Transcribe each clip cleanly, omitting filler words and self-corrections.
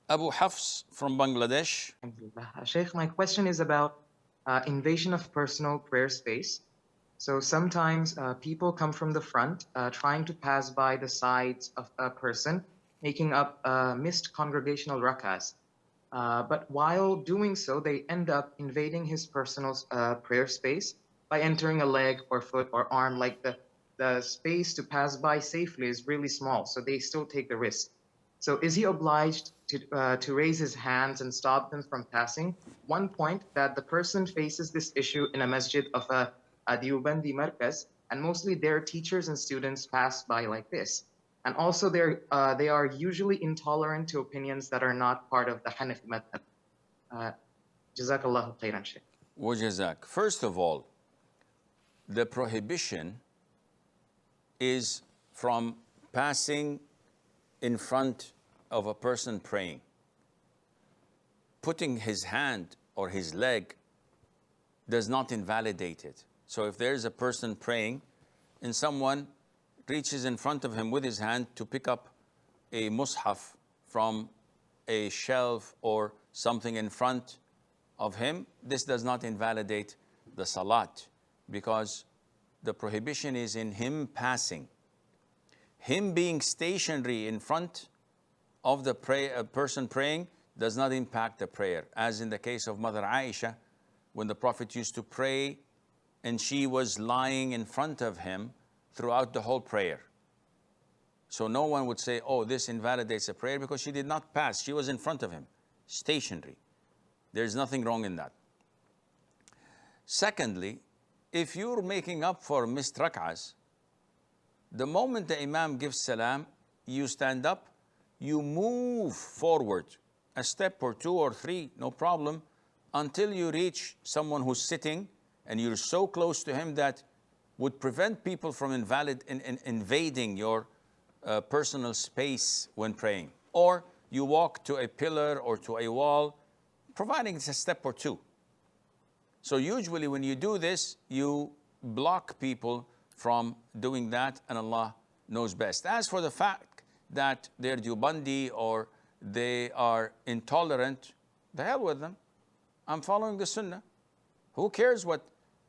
Abu Hafs from Bangladesh. Alhamdulillah. Sheikh, my question is about invasion of personal prayer space. So sometimes people come from the front, trying to pass by the sides of a person, making up missed congregational rak'ahs. But while doing so, they end up invading his personal prayer space by entering a leg or foot or arm. Like the space to pass by safely is really small, so they still take the risk. So is he obliged to raise his hands and stop them from passing? One point that the person faces this issue in a masjid of a Deobandi Markaz, and mostly their teachers and students pass by like this. And also they are usually intolerant to opinions that are not part of the Hanafi madhab. Jazakallahu khairan, Shaykh. Wajazak. First of all, the prohibition is from passing in front of a person praying. Putting his hand or his leg does not invalidate it. So if there's a person praying and someone reaches in front of him with his hand to pick up a mushaf from a shelf or something in front of him, this does not invalidate the salat, because the prohibition is in him passing. Him being stationary in front of the person praying does not impact the prayer, as in the case of Mother Aisha, when the Prophet used to pray and she was lying in front of him throughout the whole prayer. So no one would say, oh, this invalidates the prayer, because she did not pass. She was in front of him, stationary. There's nothing wrong in that. Secondly, if you're making up for missed rak'ahs, the moment the Imam gives salam, you stand up, you move forward a step or two or three, no problem, until you reach someone who's sitting and you're so close to him that would prevent people from invading your personal space when praying. Or you walk to a pillar or to a wall, providing it's a step or two. So usually when you do this, you block people from doing that, and Allah knows best. As for the fact that they're Deobandi or they are intolerant, the hell with them. I'm following the Sunnah. Who cares what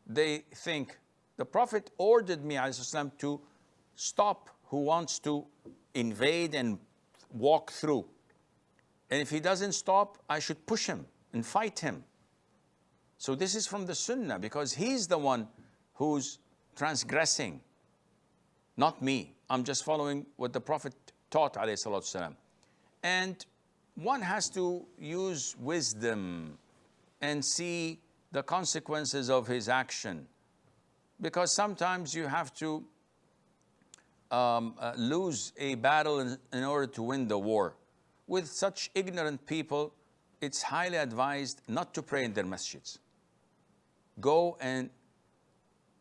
they think? The Prophet ordered me, ﷺ, to stop who wants to invade and walk through. And if he doesn't stop, I should push him and fight him. So this is from the Sunnah, because he's the one who's transgressing, not me. I'm just following what the Prophet taught, ﷺ. And one has to use wisdom and see the consequences of his action, because sometimes you have to lose a battle in order to win the war. With such ignorant people, it's highly advised not to pray in their masjids. Go and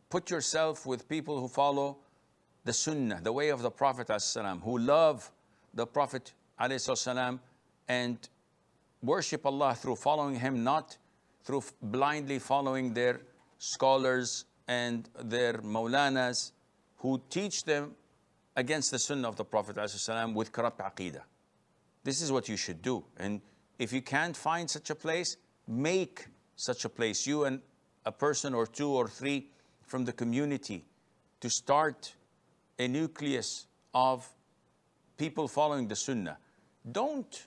put yourself with people who follow the Sunnah, the way of the Prophet ﷺ, who love the Prophet ﷺ and worship Allah through following him, not through blindly following their scholars and their maulanas who teach them against the Sunnah of the Prophet ﷺ with corrupt aqidah. This is what you should do. And if you can't find such a place, make such a place. You and a person or two or three from the community to start a nucleus of people following the Sunnah. Don't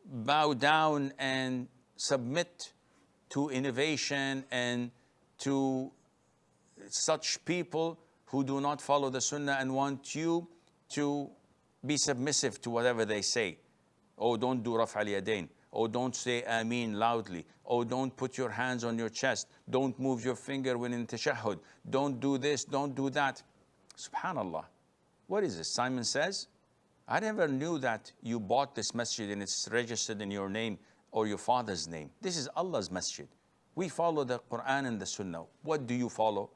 bow down and submit to innovation and to such people who do not follow the Sunnah and want you to be submissive to whatever they say. Oh, don't do raf' al-yadayn. Oh, don't say Ameen loudly. Oh, don't put your hands on your chest. Don't move your finger when in tashahhud. Don't do this, don't do that. Subhanallah. What is this? Simon says, I never knew that you bought this masjid and it's registered in your name or your father's name. This is Allah's masjid. We follow the Quran and the Sunnah. What do you follow?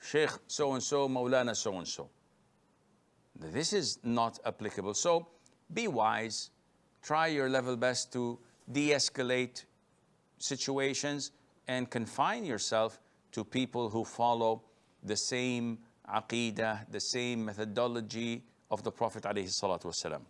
Sheikh so-and-so, Maulana so-and-so. This is not applicable. So be wise. Try your level best to de-escalate situations and confine yourself to people who follow the same aqeedah, the same methodology of the Prophet ﷺ.